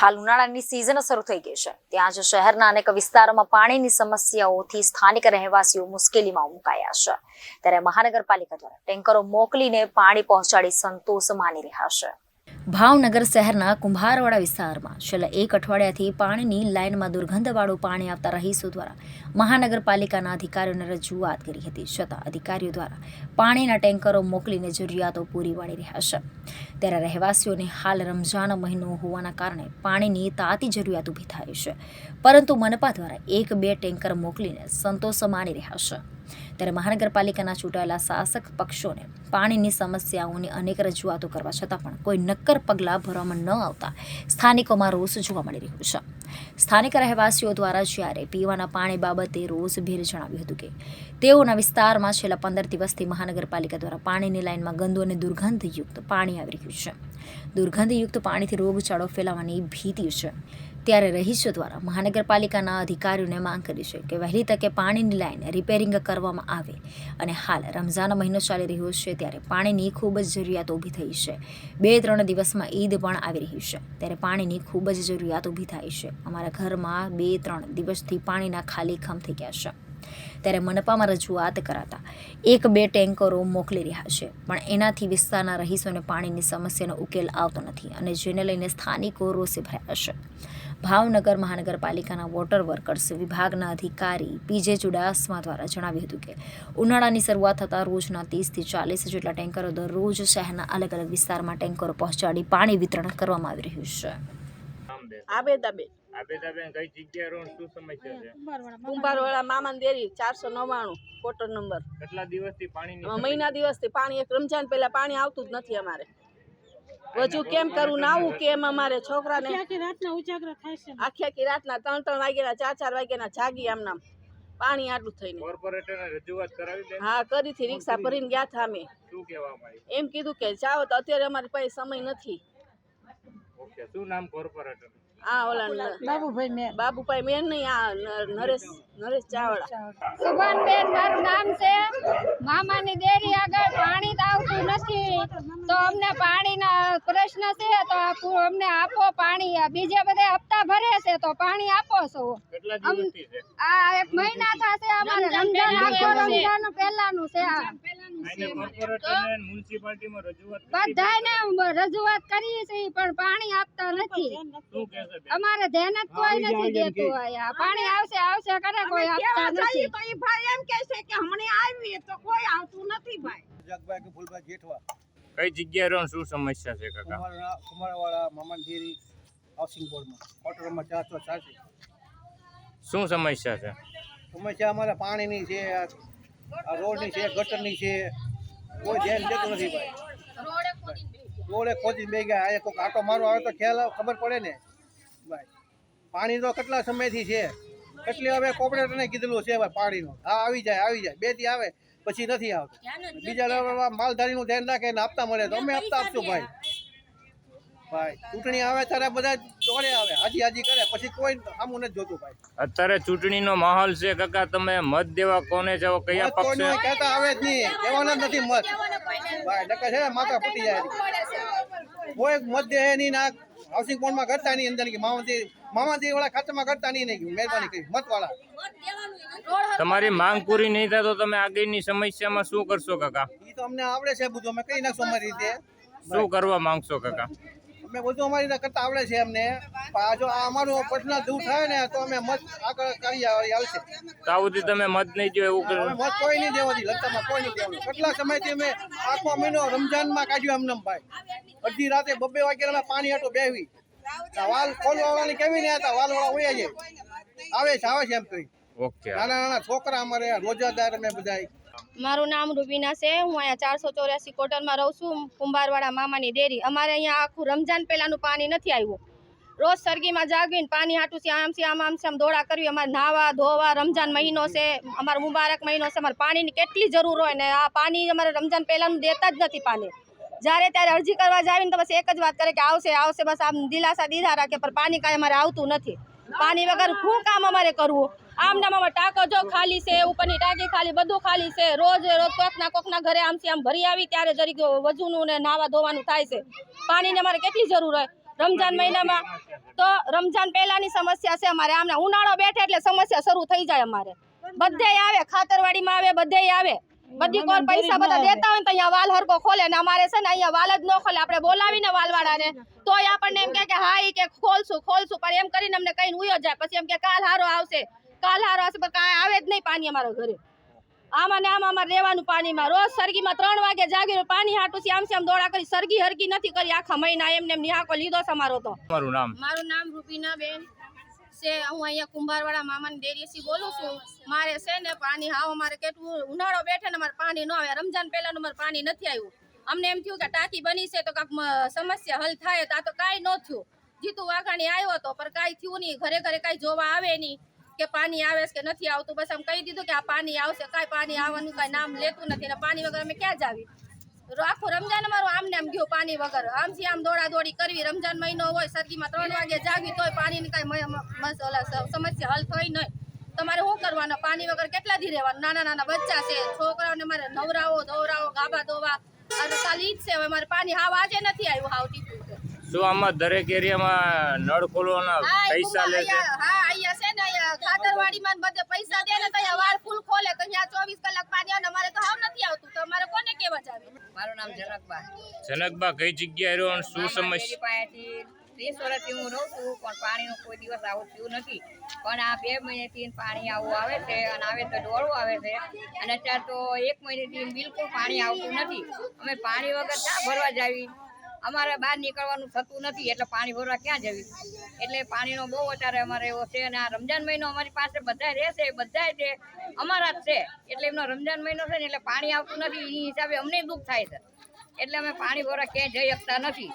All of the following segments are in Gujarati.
હાલ ઉનાળાની સિઝન શરૂ થઈ ગઈ છે, ત્યાં જ શહેરના અનેક વિસ્તારોમાં પાણીની સમસ્યાઓથી સ્થાનિક રહેવાસીઓ મુશ્કેલીમાં મુકાયા છે। ત્યારે મહાનગરપાલિકા દ્વારા ટેન્કરો મોકલીને પાણી પહોંચાડી સંતોષ માની રહ્યા છે। ભાવનગર શહેરના કુંભારવાડા વિસ્તારમાં છેલ્લા એક અઠવાડિયાથી પાણીની લાઇનમાં દુર્ગંધવાળું પાણી આવતા રહીશો દ્વારા મહાનગરપાલિકાના અધિકારીઓને રજૂઆત કરી હતી, છતાં અધિકારીઓ દ્વારા પાણીના ટેન્કરો મોકલીને જરૂરિયાતો પૂરી પાડી રહ્યા છે। ત્યારે રહેવાસીઓને હાલ રમઝાન મહિનો હોવાના કારણે પાણીની તાતી જરૂરિયાત ઊભી થાય છે, પરંતુ મનપા દ્વારા 1-2 ટેન્કર મોકલીને સંતોષ માની રહ્યા છે। ત્યારે મહાનગરપાલિકાના ચૂંટાયેલા શાસક પક્ષોને પાણીની સમસ્યાઓની અનેક રજૂઆતો કરવા છતાં પણ કોઈ નક્કર પગલાં ભરવામાં ન આવતા સ્થાનિકોમાં રોષ જોવા મળી રહ્યો છે। સ્થાનિક રહેવાસીઓ દ્વારા જ્યારે પીવાના પાણી બાબતે રોષભેર જણાવ્યું હતું કે તેઓના વિસ્તારમાં છેલ્લા 15 દિવસથી મહાનગરપાલિકા દ્વારા પાણીની લાઇનમાં ગંદુ અને દુર્ગંધયુક્ત પાણી આવી રહ્યું છે। દુર્ગંધયુક્ત પાણીથી રોગચાળો ફેલાવાની ભીતિ છે। ત્યારે રહીશો દ્વારા મહાનગરપાલિકાના અધિકારીઓને માંગ કરી છે કે વહેલી તકે પાણીની લાઇન રિપેરિંગ કરવામાં આવે અને હાલ રમઝાન મહિનો ચાલી રહ્યો છે, ત્યારે પાણીની ખૂબ જ જરૂરિયાત ઊભી થઈ છે। 2-3 દિવસમાં ઈદ પણ આવી રહી છે, ત્યારે પાણીની ખૂબ જ જરૂરિયાત ઊભી થાય છે। અમારા ઘરમાં 2-3 દિવસથી પાણીના ખાલી ખમ થઈ ગયા છે। ત્યારે મનપામાં રજૂઆત કરાતા 1-2 ટેન્કરો મોકલી રહ્યા છે, પણ એનાથી વિસ્તારના રહીશોને પાણીની સમસ્યાનો ઉકેલ આવતો નથી અને જેને લઈને સ્થાનિકો રોષે ભરાયા છે। ભાવનગર મહાનગરપાલિકાના વોટર વર્કર્સ વિભાગના અધિકારી પીજે ચુડાસમા દ્વારા જણાવ્યું હતું કે ઉનાળાની શરૂઆત થતાં રોજના 30 થી 40 જેટલા ટેન્કરો દરરોજ શહેરના અલગ અલગ વિસ્તારમાં ટેન્કરો પહોંચાડી પાણી વિતરણ કરવામાં આવી રહ્યું છે। આબેદાબેન કઈ જગ્યાએ રહો, શું સમસ્યા છે? Kumbharwada Maman dairy 499 quarter number. કેટલા દિવસથી પાણીની મહિના દિવસથી પાણી, એક રમજાન પહેલા પાણી આવતું જ નથી અમારે। હજુ કેમ કરવું, નાવું કેમ? અમારે છોકરાને આખી રાતના 3-3 વાગ્યાના 4-4 વાગ્યાના જાગી આમનામ પાણી આટલું થઈને। કોર્પોરેટરને રજૂઆત કરાવી દે? હા, કરી હતી, રિક્ષા ભરીને ગયા હતા અમે। શું કહેવામાં આવ્યું? એમ કીધું કે જાઓ, તો અત્યારે અમારી પાસે સમય નથી। ઓકે, શું નામ કોર્પોરેટર? આ ઓલા બાબુભાઈ મેન નહીં, આ નરેશ ચાવડા। સુભાનબેન મારું નામ છે। મામાની ડેરી આગળ પાણી જ આવતું નથી, તો અમને પાણીના પ્રશ્ન છે, તો અમને આપો પાણી। બીજે બધે હપ્તા ભરે છે, તો પાણી આપો છો। કેટલા દિવસથી છે? આ 1 મહિના થશે, અમારે રમજાન આખો રમજાન પહેલાનું છે। આને કોર્પોરેટરને મ્યુનિસિપાલિટીમાં રજૂઆત બધાને રજૂઆત કરી છે, પણ પાણી આપતા નથી। શું કહેશે? અમારે ધ્યાન જ કોઈ નથી દેતું। અહીંયા પાણી આવશે કરે, કોઈ આપતા નથી। તો ઈ ભાઈ એમ કહે છે કે હમણે આવી તો કોઈ આવતું નથી ભાઈ। જગભાઈ કે ફૂલભાઈ જેઠવા, કઈ જગ્યાએ રહો, શું સમસ્યા છે કાકા? કુંભારવાડા મામન ડેરી હાઉસિંગ બોર્ડમાં ક્વાર્ટર નંબર 486। શું સમસ્યા છે? સમસ્યા અમારે પાણીની છે, આ રોડની છે, ગટરની છે, કોઈ ધ્યાન દેતું નથી ભાઈ। રોડે ખોદી બે ગયા, આ કોઈક આટો મારો આવે તો ખ્યાલ ખબર પડે ને ભાઈ। પાણી તો કેટલા સમયથી છે, કેટલી હવે કોર્પોરેટરને કીધેલું છે ભાઈ પાણીનું, હા આવી જાય 2 દી આવે પછી નથી આવતું। બીજા માલધારીનું ધ્યાન રાખે ને આપતા મળે તો અમે આપતા આપશું ભાઈ। ચૂંટણી આવે ત્યારે બધા દોડે આવે, હાજી કરે, પછી કોઈ સામું નથી જોતું ભાઈ। અત્યારે ચૂંટણીનો માહોલ છે કાકા, તમે મત દેવા કોને જાઓ, કયા પક્ષે? કોઈ કહેતા આવે જ નહીં, દેવાના જ નથી મત ભાઈ। નકર છે માથા ફૂટી જાય, કોઈ મત દે નહીં ના હાઉસિંગ બોર્ડમાં કરતા નહીં, અંદર કે મામાજી વાળા ખાતામાં કરતા નહીં, મહેરબાની કરી મત વાળા। તમારી માંગ પૂરી નહીં થાય તો તમે આગળની સમસ્યામાં શું કરશો કાકા? એ તો અમને આવડે છે બધું, અમે કઈ નાખશું અમારી રીતે। શું કરવા માંગશો કાકા? અમે બધું અમારી રીતે કરતા આવડે છે અમને, પણ જો આ અમારું પર્સનલ દૂર થાય ને તો અમે મત આગળ કરી આવશે। તો સુધી તમે મત નહીં દો એવું કરો? મત કોઈ નહીં દેવાની, લતામાં કોઈ નહીં દેવાનું। કેટલા સમયથી અમે આખો મહિનો રમજાનમાં કાઢ્યો અમને ભાઈ। અડધી રાતે 2-2 વાગ્યા અમે પાણી હાટો બેહવી, વાલ ખોલવા વાળાની કેવી નહીં હતા, વાલ વાળા હોય છે આવે છે એમ કહી। ઓકે, નાના છોકરા અમારે રોજાદાર અમે બધા। મારું નામ રૂબીના છે। હું અહીંયા 484 કોટરમાં રહું છું, કુંભારવાડા મામાની ડેરી। અમારે અહીંયા આખું રમજાન પહેલાનું પાણી નથી આવ્યું। રોજ સરગીમાં જાગવીને પાણી હાટું આમ દોડા કરવી। અમારે નાવા ધોવા, રમજાન મહિનો છે, અમારો મુબારક મહિનો છે, અમારે પાણીની કેટલી જરૂર હોય ને આ પાણી અમારે રમજાન પહેલાનું દેતા જ નથી પાણી। જ્યારે ત્યારે અરજી કરવા જાવીને તો બસ એક જ વાત કરે કે આવશે, બસ આમ દિલાસા દીધા રાખે, પણ પાણી કાંઈ અમારે આવતું નથી। પાણી વગર શું કામ અમારે કરવું? આમનામ અમારે ટાંકો જો ખાલી છે, ઉપરની ટાંકી ખાલી, બધું ખાલી છે। રોજ કોકના ઘરે આમ ભરી આવી ત્યારે જરીક વજુનું ને નાવા ધોવાનું થાય છે। પાણીની અમારે કેટલી જરૂર હોય। રમજાન મહિનામાં તો રમજાન પહેલાની સમસ્યા છે અમારે. આમને ઉનાળો બેઠે એટલે સમસ્યા શરૂ થઈ જાય અમારે. બધે આવે, ખાતરવાડીમાં આવે, બધે આવે. બધી કોણ પૈસા બધા દેતા હોય તો અહીંયા વાલ હરકો ખોલે ને અમારે છે ને અહીંયા વાલ જ ન ખોલે. આપણે બોલાવીને વાલવાળાને તોય આપણને એમ કે હા ઈ કે ખોલશું પણ એમ કરીને અમને કઈ ઉયો જાય. પછી એમ કે કાલ હારો આવશે પણ કાંઈ આવે જ નહીં પાણી અમારા ઘરે. આમાં ને આમાં અમારે રહેવાનું પાણીમાં. રોજ સરગીમાં 3 વાગે જાગી પાણી હાટું આમ દોડા કરી. સરગી હરકી નથી કરી આખા મહિના. એમને નિહાકો લીધો છે અમારો તો. મારું નામ રૂબીનાબેન છે. હું અહીંયા કુંભારવાડા મામાની ડેરીથી બોલું છું. મારે છે ને પાણી હાવ અમારે કેટલું ઉનાળો બેઠે ને અમારે પાણી ન આવે. રમજાન પહેલાનું અમારે પાણી નથી આવ્યું. અમને એમ થયું કે ટાંકી બની છે તો કાંઈક સમસ્યા હલ થાય. તો આ તો કાંઈ ન થયું. જીતુ વાઘાણી આવ્યો હતો પણ કાંઈ થયું નહીં. ઘરે કાંઈ જોવા આવે નહીં કે પાણી આવે કે નથી આવતું. બસ આમ કહી દીધું કે આ પાણી આવશે. કાંઈ પાણી આવવાનું કાંઈ નામ લેતું નથી. અને પાણી વગર અમે ક્યાં જ આવી. આખું રમજાન અમારું આમને આમ ગયું પાણી વગર. આમથી આમ દોડાદોડી કરવી. રમજાન મહિનો હોય, સરગીમાં 3 વાગે જાગવી તોય પાણીની કાંઈ સમસ્યા હલ થઈ નહીં. તમારે શું કરવાનું? પાણી વગર કેટલા દી રહેવાનું? નાના બચ્ચા છે, છોકરાઓને મારે નવરાવો ધોવરાવો, ગાભા ધોવા. અને કાલી જ છે. હવે મારે પાણી હાવ આજે નથી આવ્યું. હાવ ટીપું છે. શું આમાં દરેક એરિયામાં નળ ખોલવાના પૈસા લે છે? હા, અહીંયા છે ને અહીંયા ખાતરવાડીમાં બધે પૈસા દે ને તો અહીંયા વાળ ફૂલ ખોલે તો અહીંયા 24 કલાક પાણી આવે. અમારે તો હાવ નથી આવતું. તો અમારે કોને કેવા જાવે? મારું નામ જનકબા. જનકબા કઈ જગ્યાએ રહ્યો અને શું સમસ્યા? પાસેથી 30 વર્ષથી હું રહું છું પણ પાણીનું કોઈ દિવસ આવું થયું નથી. પણ આ 2 મહિનેથી પાણી આવું આવે છે અને આવે તો ડોળું આવે છે. અને અત્યારે તો 1 મહિનેથી બિલકુલ પાણી આવતું નથી. અમે પાણી વગર ક્યાં ભરવા જાવી? અમારે બહાર નીકળવાનું થતું નથી એટલે પાણી ભરવા ક્યાં જવી? એટલે પાણીનો બહુ વધારે અમારે એવો છે. અને આ રમજાન મહિનો અમારી પાસે બધા રહેશે, બધા છે અમારા જ છે. એટલે એમનો રમજાન મહિનો છે ને એટલે પાણી આવતું નથી. એ હિસાબે અમને દુઃખ થાય છે. એટલે અમે પાણી ભરવા ક્યાંય જઈ શકતા નથી.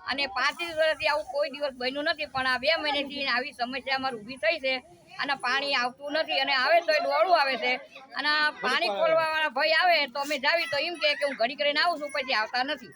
અને 35 વર્ષથી આવું કોઈ દિવસ બન્યું નથી. પણ આ 2 મહિનેથી આવી સમસ્યા અમારી ઊભી થઈ છે. અને પાણી આવતું નથી. અને આવે તો ડોળું આવે છે. અને પાણી ખોલવાવાળા ભાઈ આવે તો અમે જાવી તો એમ કે હું ઘડી કરીને આવું છું, પછી આવતા નથી.